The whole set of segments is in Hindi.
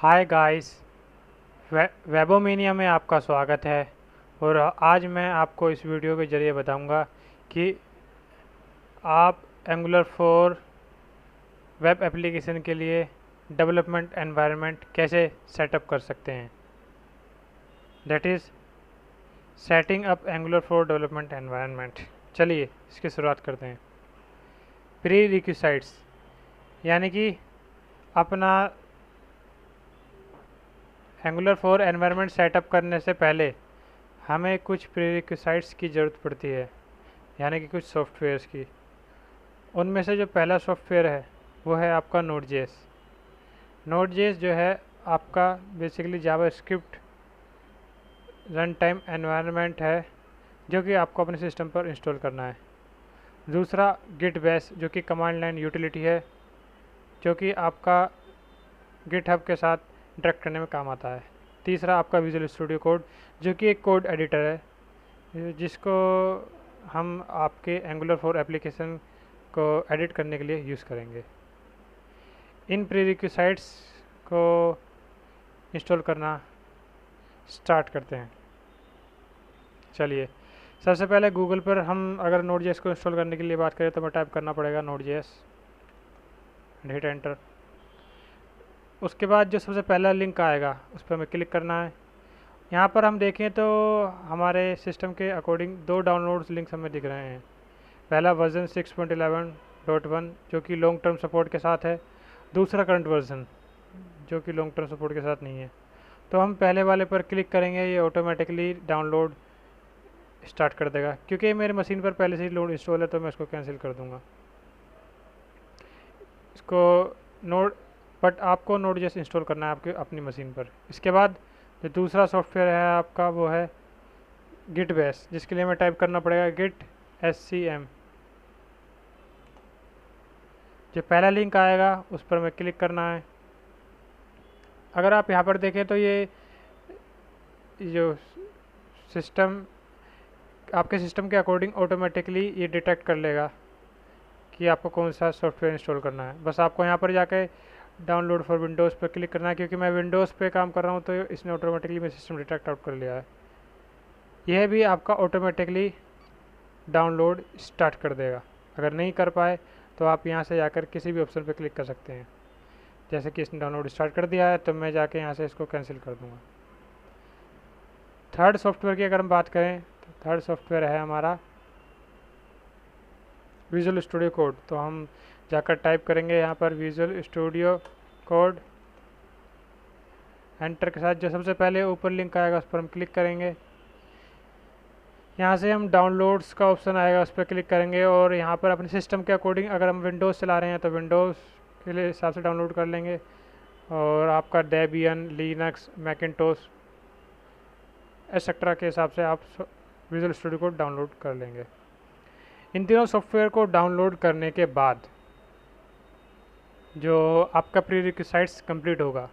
हाय गाइस, वेबोमीनिया में आपका स्वागत है। और आज मैं आपको इस वीडियो के ज़रिए बताऊंगा कि आप एंगुलर 4 वेब एप्लीकेशन के लिए डेवलपमेंट एनवायरनमेंट कैसे सेटअप कर सकते हैं। That is setting up angular 4 development environment. चलिए इसकी शुरुआत करते हैं। प्री रिक्विसाइट्स यानी कि अपना एंगुलर 4 एनवायरनमेंट सेटअप करने से पहले हमें कुछ प्रीरिक्विसाइट्स की ज़रूरत पड़ती है, यानी कि कुछ सॉफ्टवेयर्स की। उनमें से जो पहला सॉफ्टवेयर है वो है आपका नोड.जेएस। नोड.जेएस जो है आपका basically JavaScript run time environment है जो कि आपको अपने सिस्टम पर इंस्टॉल करना है। दूसरा गिट बेस जो कि कमांड लाइन यूटिलिटी है, जो कि आपका गिटहब के साथ इंटरेक्ट करने में काम आता है। तीसरा आपका विजुअल स्टूडियो कोड जो कि एक कोड एडिटर है, जिसको हम आपके एंगुलर 4 एप्लीकेशन को एडिट करने के लिए यूज़ करेंगे। इन प्रीरिक्विसाइट्स को इंस्टॉल करना स्टार्ट करते हैं। चलिए, सबसे पहले गूगल पर हम अगर नोड.जेएस को इंस्टॉल करने के लिए बात करें तो हमें टाइप करना पड़ेगा नोड.जेएस एंड हिट एंटर। उसके बाद जो सबसे पहला लिंक आएगा उस पर हमें क्लिक करना है। यहाँ पर हम देखें तो हमारे सिस्टम के अकॉर्डिंग दो डाउनलोड्स लिंक्स हमें दिख रहे हैं। पहला वर्जन 6.11.1 जो कि लॉन्ग टर्म सपोर्ट के साथ है। दूसरा करंट वर्जन जो कि लॉन्ग टर्म सपोर्ट के साथ नहीं है। तो हम पहले वाले पर क्लिक करेंगे, ये ऑटोमेटिकली डाउनलोड स्टार्ट कर देगा। क्योंकि मेरे मशीन पर पहले से ही लोड इंस्टॉल है तो मैं इसको कैंसिल कर दूंगा इसको। नोड बट आपको नोड.जेएस इंस्टॉल करना है आपके अपनी मशीन पर। इसके बाद जो दूसरा सॉफ्टवेयर है आपका वो है गिट बेस, जिसके लिए हमें टाइप करना पड़ेगा गिट SCM। जो पहला लिंक आएगा उस पर हमें क्लिक करना है। अगर आप यहाँ पर देखें तो ये जो सिस्टम आपके सिस्टम के अकॉर्डिंग ऑटोमेटिकली ये डिटेक्ट कर लेगा कि आपको कौन सा सॉफ्टवेयर इंस्टॉल करना है। बस आपको यहाँ पर जाके डाउनलोड फॉर विंडोज़ पर क्लिक करना है। क्योंकि मैं विंडोज़ पे काम कर रहा हूँ तो इसने ऑटोमेटिकली मेरा सिस्टम डिटेक्ट आउट कर लिया है। यह भी आपका ऑटोमेटिकली डाउनलोड स्टार्ट कर देगा। अगर नहीं कर पाए तो आप यहाँ से जाकर किसी भी ऑप्शन पर क्लिक कर सकते हैं। जैसे कि इसने डाउनलोड स्टार्ट कर दिया है तो मैं जाके यहाँ से इसको कैंसिल कर दूँगा। थर्ड सॉफ्टवेयर की अगर हम बात करें तो थर्ड सॉफ्टवेयर है हमारा विजुअल स्टूडियो कोड। तो हम जाकर टाइप करेंगे यहाँ पर विजुअल स्टूडियो कोड। एंटर के साथ जो सबसे पहले ऊपर लिंक आएगा उस पर हम क्लिक करेंगे। यहाँ से हम डाउनलोड्स का ऑप्शन आएगा उस पर क्लिक करेंगे और यहाँ पर अपने सिस्टम के अकॉर्डिंग अगर हम विंडोज़ चला रहे हैं तो विंडोज़ के लिए हिसाब से डाउनलोड कर लेंगे। और आपका डेबियन, लिनक्स, मैकिन्टोश एक्सेट्रा के हिसाब से आप विजुअल स्टूडियो कोड डाउनलोड कर लेंगे। इन तीनों सॉफ्टवेयर को डाउनलोड करने के बाद जो आपका प्रीरिक्विसाइट्स कंप्लीट होगा,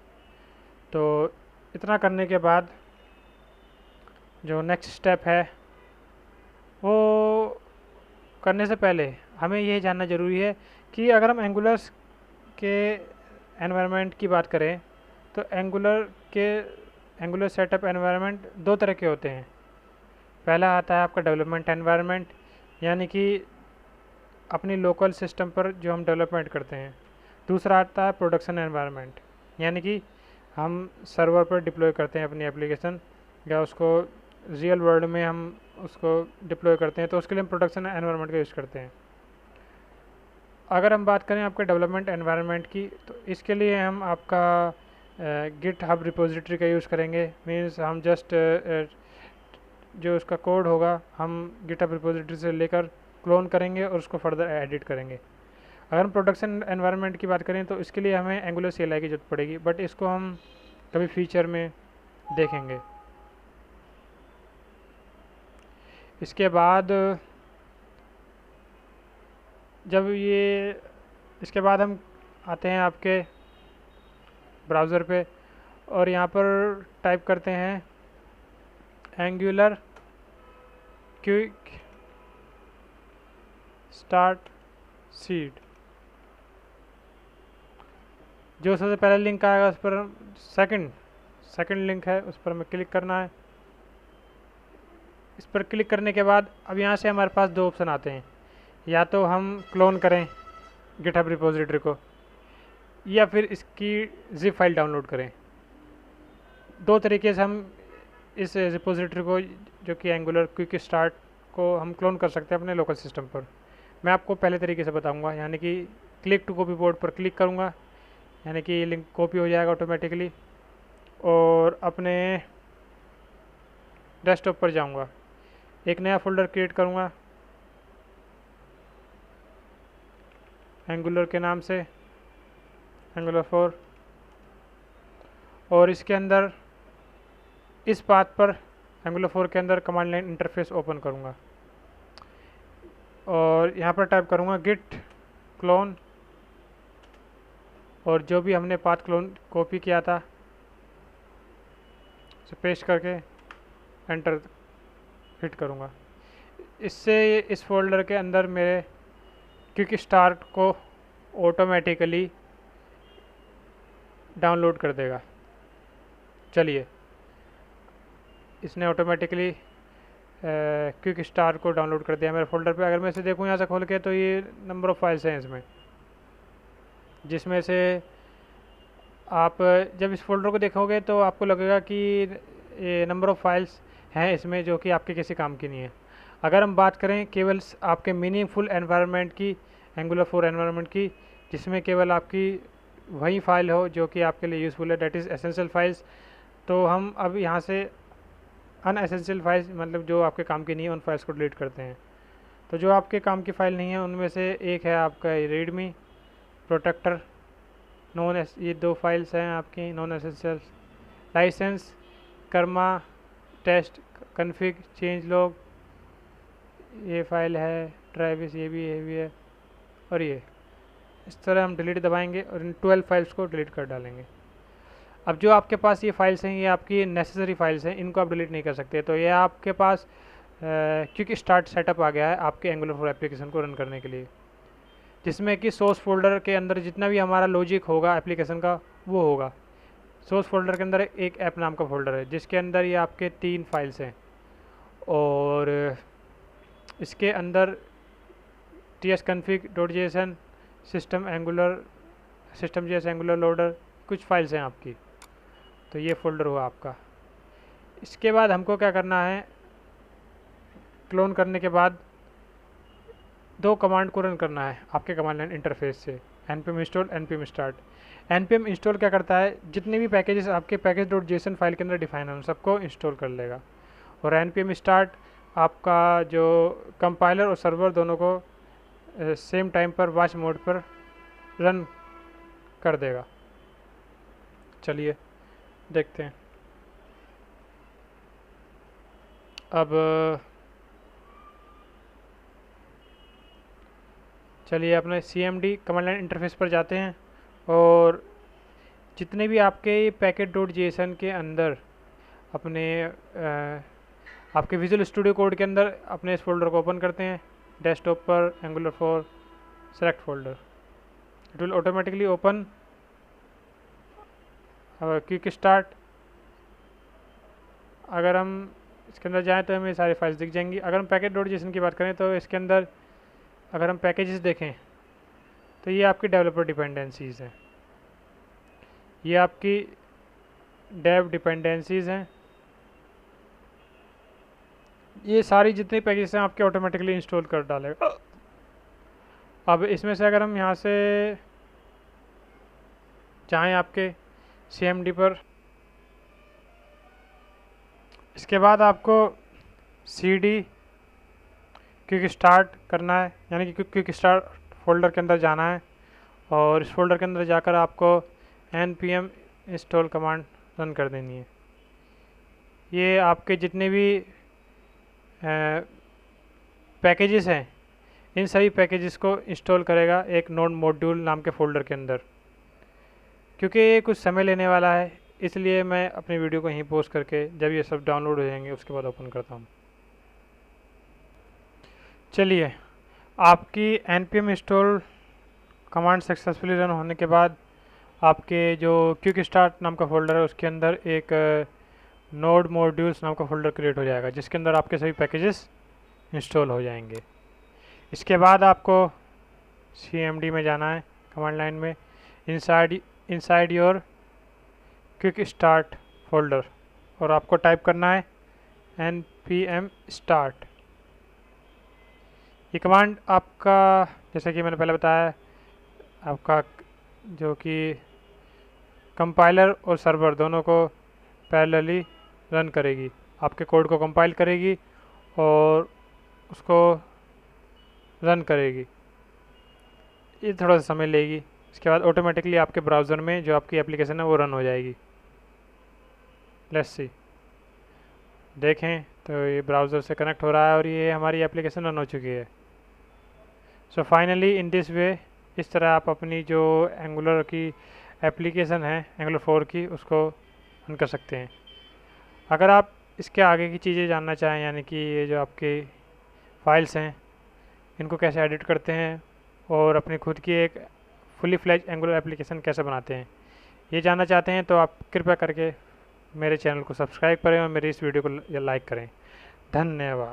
तो इतना करने के बाद जो नेक्स्ट स्टेप है वो करने से पहले हमें ये जानना ज़रूरी है कि अगर हम एंगुलर के एनवायरनमेंट की बात करें तो एंगुलर सेटअप एनवायरनमेंट दो तरह के होते हैं। पहला आता है आपका डेवलपमेंट एनवायरनमेंट, यानी कि अपनी लोकल सिस्टम पर जो हम डेवलपमेंट करते हैं। दूसरा आता है प्रोडक्शन एनवायरनमेंट, यानी कि हम सर्वर पर डिप्लॉय करते हैं अपनी एप्लीकेशन या उसको रियल वर्ल्ड में हम उसको डिप्लॉय करते हैं, तो उसके लिए हम प्रोडक्शन एनवायरनमेंट का यूज़ करते हैं। अगर हम बात करें आपके डेवलपमेंट एनवायरनमेंट की तो इसके लिए हम आपका गिट हब रिपोजिटरी का यूज़ करेंगे। मीन्स हम जस्ट जो उसका कोड होगा हम गिट हब रिपोजिटरी से लेकर क्लोन करेंगे और उसको फर्दर एडिट करेंगे। अगर हम प्रोडक्शन एनवायरनमेंट की बात करें तो इसके लिए हमें एंगुलर CLI की ज़रूरत पड़ेगी, बट इसको हम कभी फ्यूचर में देखेंगे। इसके बाद जब ये इसके बाद हम आते हैं आपके ब्राउज़र पे और यहाँ पर टाइप करते हैं एंगुलर क्विक स्टार्ट सीड। जो सबसे पहला लिंक आएगा उस पर सेकंड लिंक है उस पर हमें क्लिक करना है। इस पर क्लिक करने के बाद अब यहाँ से हमारे पास दो ऑप्शन आते हैं, या तो हम क्लोन करें गिटहब रिपोजिटरी को या फिर इसकी जिप फाइल डाउनलोड करें। दो तरीके से हम इस रिपोजिटरी को, जो कि एंगुलर क्विक स्टार्ट को, हम क्लोन कर सकते हैं अपने लोकल सिस्टम पर। मैं आपको पहले तरीके से बताऊंगा, यानी कि क्लिक टू कॉपी बोर्ड पर क्लिक करूंगा, यानी कि लिंक कॉपी हो जाएगा ऑटोमेटिकली, और अपने डेस्कटॉप पर जाऊंगा, एक नया फोल्डर क्रिएट करूंगा एंगुलर के नाम से, एंगुलर 4, और इसके अंदर इस पाथ पर एंगुलर 4 के अंदर कमांड लाइन इंटरफेस ओपन करूंगा और यहाँ पर टाइप करूंगा गिट क्लोन, और जो भी हमने पाथ क्लोन कॉपी किया था उसे पेस्ट करके एंटर हिट करूंगा। इससे इस फोल्डर के अंदर मेरे क्विक स्टार्ट को ऑटोमेटिकली डाउनलोड कर देगा। चलिए, इसने ऑटोमेटिकली क्विक स्टार्ट को डाउनलोड कर दिया मेरे फोल्डर पे। अगर मैं इसे देखूँ यहाँ से खोल के, तो ये नंबर ऑफ़ फाइल्स हैं इसमें, जिसमें से आप जब इस फोल्डर को देखोगे तो आपको लगेगा कि ये नंबर ऑफ़ फाइल्स हैं इसमें जो कि आपके किसी काम की नहीं है। अगर हम बात करें केवल आपके मीनिंगफुल एनवायरनमेंट की, एंगुलर 4 एनवायरनमेंट की, जिसमें केवल आपकी वही फाइल हो जो कि आपके लिए यूज़फुल है, डेट इज़ एसेंशियल फाइल्स, तो हम अब यहाँ से अनएसेंशियल फाइल्स, मतलब जो आपके काम की नहीं है, उन फाइल्स को डिलीट करते हैं। तो जो आपके काम की फ़ाइल नहीं है उनमें से एक है आपका रीडमी, प्रोटेक्टर, ये दो फाइल्स हैं आपकी non essential, licence, Karma, test, config, change log, ये फाइल है, ट्रेविस, ये भी है, और ये इस तरह हम डिलीट दबाएंगे और इन 12 फाइल्स को डिलीट कर डालेंगे। अब जो आपके पास ये फाइल्स हैं, ये आपकी नेसेसरी फाइल्स हैं, इनको आप डिलीट नहीं कर सकते। तो ये आपके पास क्विक स्टार्ट सेटअप आ गया है आपके एंगुलर 4 एप्लीकेशन को रन करने के लिए, जिसमें कि सोर्स फोल्डर के अंदर जितना भी हमारा लॉजिक होगा एप्लीकेशन का वो होगा। सोर्स फोल्डर के अंदर एक ऐप नाम का फोल्डर है जिसके अंदर ये आपके 3 फाइल्स हैं, और इसके अंदर tsconfig.json, system.js एंगुलर लोडर, कुछ फाइल्स हैं आपकी। तो ये फोल्डर हुआ आपका। इसके बाद हमको क्या करना है, क्लोन करने के बाद दो कमांड को रन करना है आपके कमांड लाइन इंटरफेस से, npm install, npm start. npm install क्या करता है, जितने भी पैकेजेस आपके package.json फाइल के अंदर डिफाइन है उन सबको इंस्टॉल कर लेगा, और npm स्टार्ट आपका जो कंपाइलर और सर्वर दोनों को सेम टाइम पर वॉच मोड पर रन कर देगा। चलिए देखते हैं। अब चलिए अपने cmd कमांड लाइन इंटरफेस पर जाते हैं, और जितने भी आपके पैकेट.json के अंदर अपने आपके विजुअल स्टूडियो कोड के अंदर अपने इस फोल्डर को ओपन करते हैं, डेस्कटॉप पर angular 4 select folder, it will automatically open quick start. अगर हम इसके अंदर जाएं तो हमें सारी फाइल्स दिख जाएंगी। अगर हम पैकेट.json की बात करें तो इसके अंदर अगर हम पैकेजेस देखें तो ये आपकी डेवलपर डिपेंडेंसीज़ हैं, ये आपकी डेव डिपेंडेंसीज़ हैं, ये सारी जितनी पैकेजेस हैं आपके ऑटोमेटिकली इंस्टॉल कर डालेगा। अब इसमें से अगर हम यहाँ से चाहें आपके cmd पर, इसके बाद आपको cd क्विक स्टार्ट करना है, यानी कि क्विक स्टार्ट फोल्डर के अंदर जाना है, और इस फोल्डर के अंदर जाकर आपको npm इंस्टॉल कमांड रन कर देनी है। ये आपके जितने भी पैकेजेस हैं इन सभी पैकेजेस को इंस्टॉल करेगा एक नोड मॉड्यूल नाम के फ़ोल्डर के अंदर। क्योंकि ये कुछ समय लेने वाला है, इसलिए मैं अपनी वीडियो को यहीं पोज करके जब ये सब डाउनलोड हो जाएंगे उसके बाद ओपन करता हूँ। चलिए, आपकी npm install command successfully run होने के बाद आपके जो क्विक स्टार्ट नाम का फ़ोल्डर है उसके अंदर एक नोड मॉड्यूल्स नाम का फ़ोल्डर क्रिएट हो जाएगा, जिसके अंदर आपके सभी पैकेजेस इंस्टॉल हो जाएंगे। इसके बाद आपको CMD में जाना है, कमांड लाइन में, inside your quick start folder, और आपको टाइप करना है npm start। ये कमांड आपका, जैसे कि मैंने पहले बताया, आपका जो कि कंपाइलर और सर्वर दोनों को पैरेलली रन करेगी, आपके कोड को कंपाइल करेगी और उसको रन करेगी। ये थोड़ा सा समय लेगी। इसके बाद ऑटोमेटिकली आपके ब्राउज़र में जो आपकी एप्लीकेशन है वो रन हो जाएगी। लेट्स सी, देखें तो ये ब्राउज़र से कनेक्ट हो रहा है और ये हमारी एप्लीकेशन रन हो चुकी है। So finally in this way, इस तरह आप अपनी जो एंगुलर की एप्लीकेशन है एंगुलर 4 की, उसको रन कर सकते हैं। अगर आप इसके आगे की चीज़ें जानना चाहें, यानी कि ये जो आपके फाइल्स हैं इनको कैसे एडिट करते हैं और अपनी खुद की एक फुली फ्लैज एंगुलर एप्लीकेशन कैसे बनाते हैं, ये जानना चाहते हैं, तो आप कृपया करके मेरे चैनल को सब्सक्राइब करें और मेरी इस वीडियो को लाइक करें। धन्यवाद।